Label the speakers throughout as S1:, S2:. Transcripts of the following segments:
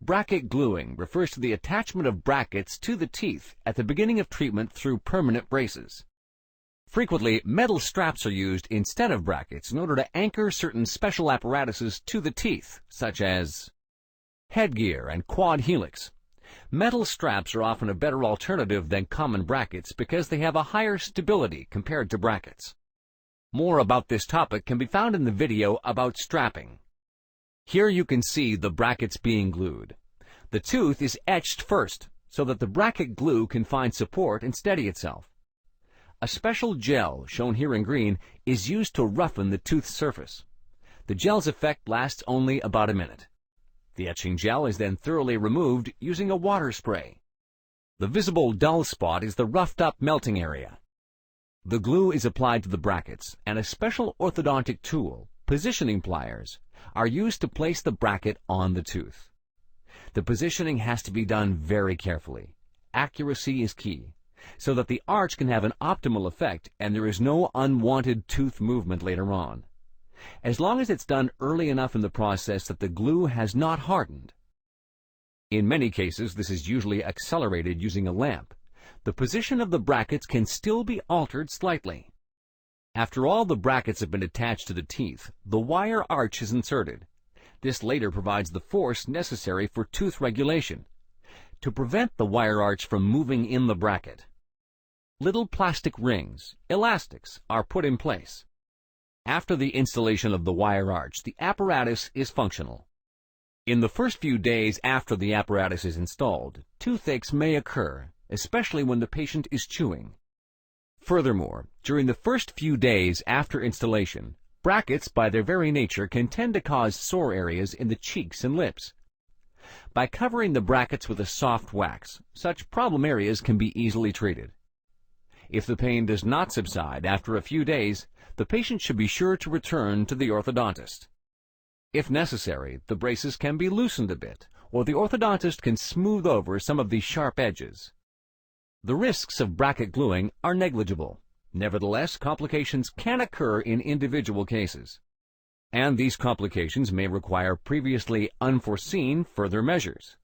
S1: Bracket gluing refers to the attachment of brackets to the teeth at the beginning of treatment through permanent braces. Frequently, metal straps are used instead of brackets in order to anchor certain special apparatuses to the teeth, such as headgear and quad helix. Metal straps are often a better alternative than common brackets because they have a higher stability compared to brackets. More about this topic can be found in the video about strapping. Here you can see the brackets being glued. The tooth is etched first so that the bracket glue can find support and steady itself. A special gel, shown here in green, is used to roughen the tooth surface. The gel's effect lasts only about a minute. The etching gel is then thoroughly removed using a water spray. The visible dull spot is the roughed-up melting area. The glue is applied to the brackets, and a special orthodontic tool, positioning pliers, are used to place the bracket on the tooth. The positioning has to be done very carefully. Accuracy is key, so that the arch can have an optimal effect and there is no unwanted tooth movement later on. As long as it's done early enough in the process that the glue has not hardened. In many cases, this is usually accelerated using a lamp. The position of the brackets can still be altered slightly. After all the brackets have been attached to the teeth, the wire arch is inserted. This later provides the force necessary for tooth regulation, to prevent the wire arch from moving in the bracket. Little plastic rings, elastics, are put in place. After the installation of the wire arch, the apparatus is functional. In the first few days after the apparatus is installed, toothaches may occur, especially when the patient is chewing. Furthermore, during the first few days after installation, brackets by their very nature can tend to cause sore areas in the cheeks and lips. By covering the brackets with a soft wax, such problem areas can be easily treated. If the pain does not subside after a few days, the patient should be sure to return to the orthodontist. If necessary, the braces can be loosened a bit, or the orthodontist can smooth over some of the sharp edges. The risks of bracket gluing are negligible. Nevertheless, complications can occur in individual cases, and these complications may require previously unforeseen further measures.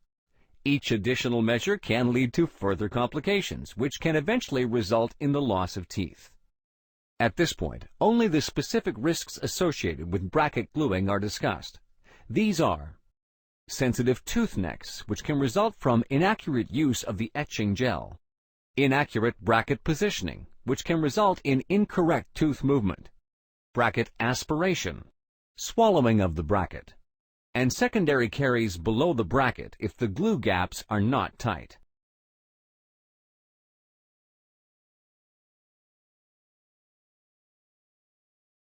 S1: Each additional measure can lead to further complications, which can eventually result in the loss of teeth. At this point, only the specific risks associated with bracket gluing are discussed. These are sensitive tooth necks, which can result from inaccurate use of the etching gel, inaccurate bracket positioning, which can result in incorrect tooth movement, bracket aspiration, swallowing of the bracket, and secondary caries below the bracket if the glue gaps are not tight.